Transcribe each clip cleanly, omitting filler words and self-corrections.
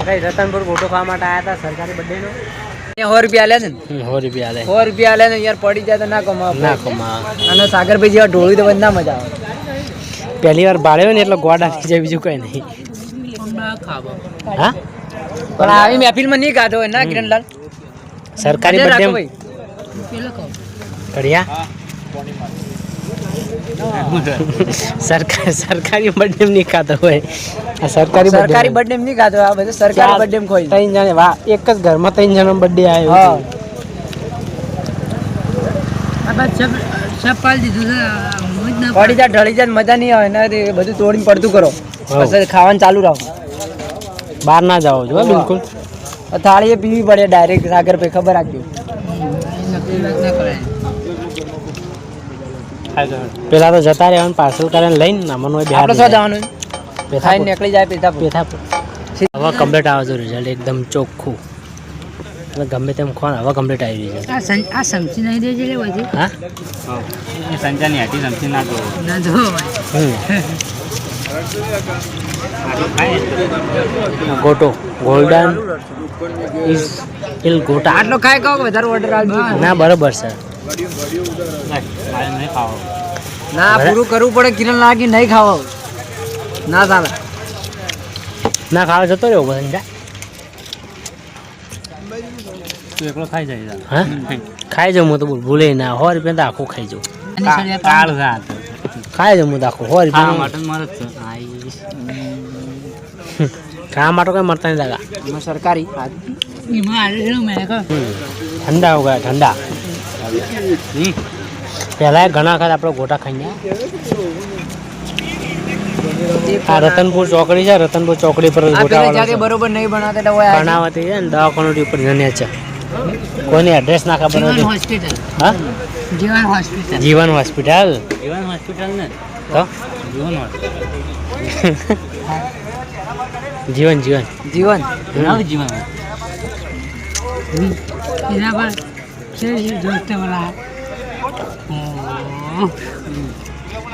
Ratanpur photo ખાવા માટે આવ્યા હતા સરકારી બર્થડે નો 100 રૂપિયા આલે છે ને 100 રૂપિયા આલે 100 રૂપિયા આલે ને યાર પડી જાય તો ના કમા અને સાગરભાઈ જેવા ઢોળી તો બધા મજા આવે પહેલી વાર ભાળ્યો ને એટલે ગોડા થઈ જાય બીજું કઈ નહીં હા પણ આવી મહેફિલમાં નહીં ખાધો હોય ના કિરણલાલ સરકારી બર્થડે કડિયા સરકારી બર્થડે નહીં ખાતો હોય આ સરકારી બર્થડે નહીં ખાધો આ બધું સરકારી બર્થડે ખોઈ 3 જણે વાહ એક જ ઘરમાં 3 જણનો બર્થડે આવ્યો હા આ બાદ સબ પાલ દીધું છે પડી જા ઢળી જાય મજા નહીં આવે ને બધું તોડીને પડતું કરો પછી ખાવાનું ચાલુ રાખો બહાર ના જાઓ જો બિલકુલ થાળીએ પીવી પડે ડાયરેક્ટ સાગર ભાઈ ખબર રાખજો પેલા તો જતા રહેવાનું પાર્સલ કરીને લઈને મનો આપણે શું જવાનું ખાઈને નીકળી જાય પેથાપુર હવે કમ્પ્લીટ આવે છે રિઝલ્ટ એકદમ ચોખ્ખું ગમે તેમ ખોન હવે કમ્પ્લીટ આવી રહ્યું છે આ સમસી નહીં દેજે લે હોય હા એ સંચાની હાટી સમસી ના જો ગોટો ગોલ્ડન ઇઝ ઇલ ગોટા આટલો ખાય કહો વધારે ઓર્ડર આવજો ના બરોબર સર નહીં ખાવો ના પૂરું કરવું પડે કિરણ લાગી નહીં ખાવો ના ચાલે ના ખાવા જતો રહ્યો બધા તું એકલો ખાઈ જાય હા ખાઈ જાઉં હું તો ભૂલે ના 100 રૂપિયા તો આખું ખાઈ જાઉં કાળ રાત ખાઈ જાઉં હું તો આખું 100 ખાવા રૂપિયા માટે મારે જ છે ખાવા માટે કઈ મળતા નહીં લાગા સરકારી ઠંડા હો ગયા ઠંડા પહેલા ઘણા વખત આપણે ગોટા ખાઈ આ રતનપુર ચોકડી છે રતનપુર ચોકડી પર ગોટા બરોબર નહીં બનાવતા હોય બનાવતી છે ને દવાખાનું ઉપર જને છે કોની એડ્રેસ ના ખબર નથી હોસ્પિટલ હા જીવન હોસ્પિટલ જીવન હોસ્પિટલ જીવન હોસ્પિટલ ને તો જીવન હોસ્પિટલ જીવન જીવન જીવન જીવન એના પર दोस्त वाला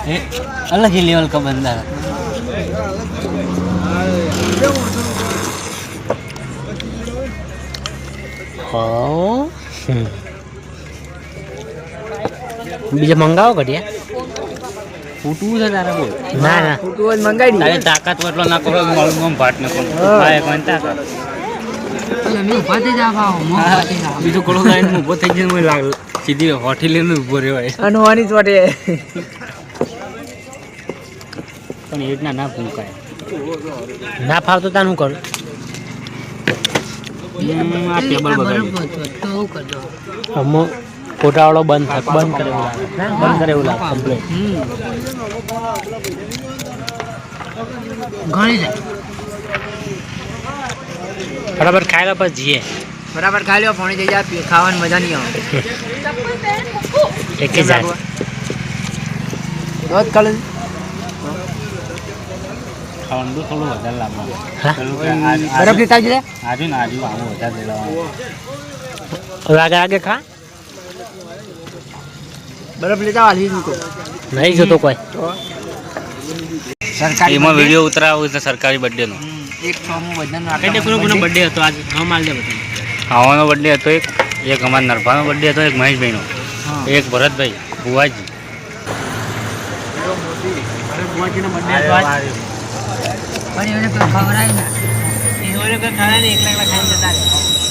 है अलग ही लेवल का बंदा બીજા મંગાવો ઘડિયા ફૂટવું છે તારા બોલ ના ના ફૂટવું મંગાવી તારી તાકાત એટલો ના કરો મળું ભાટ ને કોણ તાકાત બીજું કોળો લાઈન ઉભો થઈ જાય મને લાગ સીધી હોઠી લઈને ઉભો રહ્યો અનવાની ચોટે પણ એ રીતના ના ફૂંકાય ના ફાવતો તાર શું કરું આ ટેબલ બગાડ્યું અમો ફોટાવાળો બંધ કરે એવું લાગે કમ્પ્લીટ ઘણી જાય બરાબર ખાયેલા પછી જઈએ બરાબર ખાઈ લો પાણી જઈ જાય ખાવાની મજા નહીં આવે એક જાય રોજ કાલે ખાવાનું તો થોડું વધારે લાવવાનું બરફ લેતા આવજે આજુ ને આજુ આવું વધારે લેવાનું આગે આગે ખા બરફ લેતા હાલી મૂકો નહીં જતો કોઈ સરકારી એમાં વિડીયો ઉતરાવું છે સરકારી બર્થડે નો એક ફોર્મ બધાનો એટલે કોનો બર્થડે હતો આજે હા માલ દે બધા ખાવાનો બર્થડે હતો એક અમારા નરભાનો બર્થડે હતો એક મહેશભાઈનો એક ભરતભાઈ ભુવાજી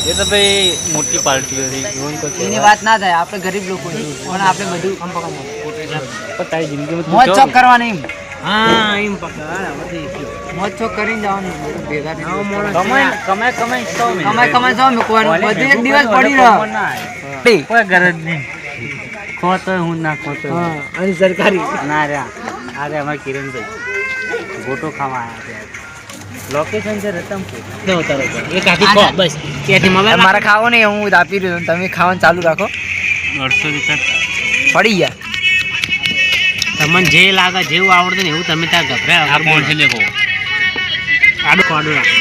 એ તો ભાઈ મોટી પાર્ટી હતી એની વાત ના થાય આપણે ગરીબ લોકો પણ આપણે બધું તારી જિંદગીમાં મોજ ચોક કરવાની હા એમ મોજ ચોક કરીને જવાનું ભેગા કમાઈ જાવ મૂકવાનું બધું એક દિવસ પડી રહ્યો કોઈ ગરજ નહીં ખોતો હું ના ખોતો અને સરકારી ના રહ્યા અરે અમારે કિરણભાઈ ગોટો ખાવા આવ્યા લોકેશન છે રતનપુર એક આખી ખો બસ ત્યાંથી મોબાઈલ મારે ખાવો નહીં હું આપી રહ્યો તમે ખાવાનું ચાલુ રાખો 800 રૂપિયા પડી ગયા તમને જે લાગે જેવું આવડતું ને એવું તમે ત્યાં ગભરાય આ કોણ છે દેખો આડો રાખો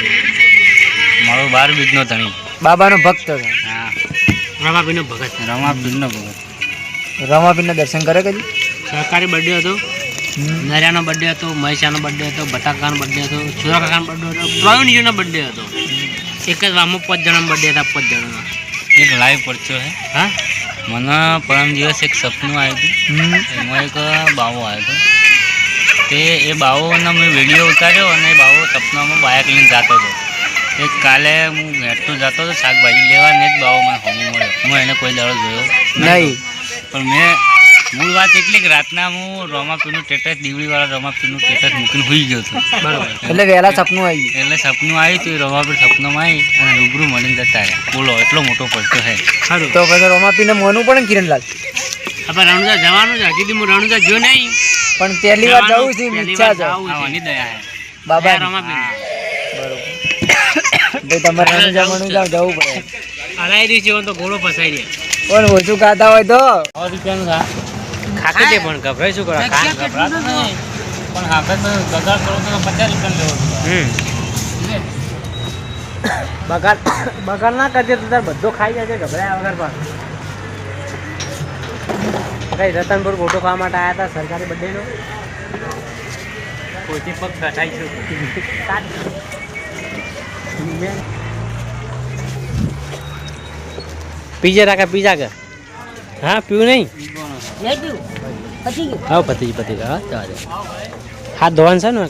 મારો 12 બીજનો ધણી બાબાનો ભક્ત હા રમાપીનો ભગત રમાપીરનો ભગત રમાપીરના દર્શન કરે કદી સરકારી બર્થડે હતો નરિયાનો બર્થડે હતો મહેશાનો બર્થડે હતો બટાકાનો બર્થડે હતો સુરાકાકાનો બર્થડે હતો પ્રવીણજીનો બર્થડે હતો એક જ વામો 5 જણા બર્થડે હતા 5 જણાના એક લાઈવ પરચો હે હા મને પરમ દિવસ એક સપનું આવ્યું હતું એમાં એક બાવો આવ્યો હતો તે એ બાવોનો મેં વિડીયો ઉતાર્યો અને એ બાવો સપનામાં બાઇક લઈને જતો હતો એક કાલે હું હેઠતો જતો હતો શાકભાજી લેવા ને જ બાવો મને હમું મળ્યો હું એને કોઈ દાડો જોયો નહીં પણ મેં મૂળ વાત એટલી કે રાતના હું રોમાપીરનું સ્ટેટસ દીવડીવાળા રોમાપીરનું સ્ટેટસ મૂકીને હોઈ ગયો હતો બરાબર એટલે વહેલા સપનું આવી એટલે સપનું આવ્યું હતું એ રોમાપીર સપનામાં આવી અને રૂબરૂ મળીને જતા રહ્યા બોલો એટલો મોટો પડતો છે સારું તો પછી રોમાપીને મોનું પડે ને કિરણલાલ આપણે રણુજા જવાનું છે હજી હું રણુજા જો નહીં પણ પહેલી વાર જવું છે ઈચ્છા છે આવવાની દયા હે બાબા રમાપીર બરોબર તમારે રણુજા મણુજા જવું પડે હલાઈ રહી છે તો ઘોડો ફસાઈ રહ્યા પણ ઓછું ખાતા હોય તો 100 રૂપિયાનું થા ખાકે છે પણ ગભરાય શું કરો ગભરાતો નહીં પણ આપણે તો બગાડ કરો તો 50 રૂપિયાનું લેવું બગાડ ના કરજે તો તાર બધો ખાઈ જાય ગભરાયા વગર પણ કઈ રતનપુર ફોટો ખાવા માટે આવ્યા હતા સરકારી બર્થડેનો પોતે પગ કટાઈશું પીઝા રાખે પીઝા કે હા પીવું નહીં હા પતી ગયું હા ચાલે હાથ ધોવાનું છે ને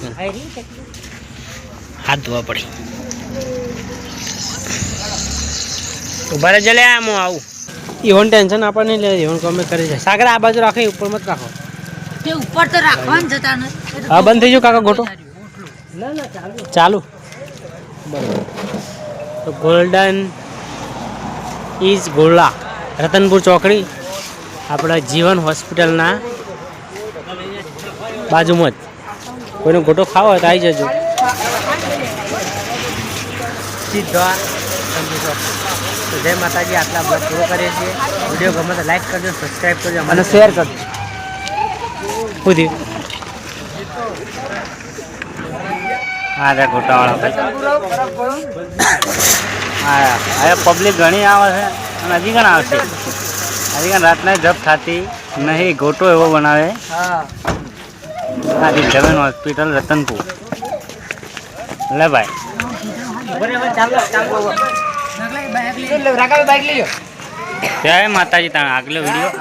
હાથ ધોવા પડી ઉભા રહેજે લે આમ હું આવું ઈવન ટેન્શન આપણે નહીં લે ઈવન કોમે કરી છે સાગર આ બાજુ રાખો ઉપર મત રાખો તે ઉપર તો રાખવાનું છે તાને હા બંધ થઈ ગયો કાકા ગોટો ચાલુ બરાબર તો ગોલ્ડન ઇઝ ગોલ્ડા રતનપુર ચોકડી આપણા જીવન હોસ્પિટલના બાજુમાં જ કોઈનો ગોટો ખાવો હોય તો આવી જજો સીધા તો જય માતાજી આટલા બ્લોગ પૂરો કરીએ છીએ વિડીયો ગમે તો લાઈક કરજો સબસ્ક્રાઈબ કરજો અને શેર કરજો સુધી હા રે ગોટાવાળા ભાઈ હા હવે પબ્લિક ઘણી આવે છે અને હજી ઘણા આવશે હજી ઘણા રાતના જપ થતી નહીં ગોટો એવો બનાવે હા હા જમીન હોસ્પિટલ રતનપુર લે ભાઈ રાકાભાઈ બાઈક લઈ લો જય માતાજી તારા આગલો વિડીયો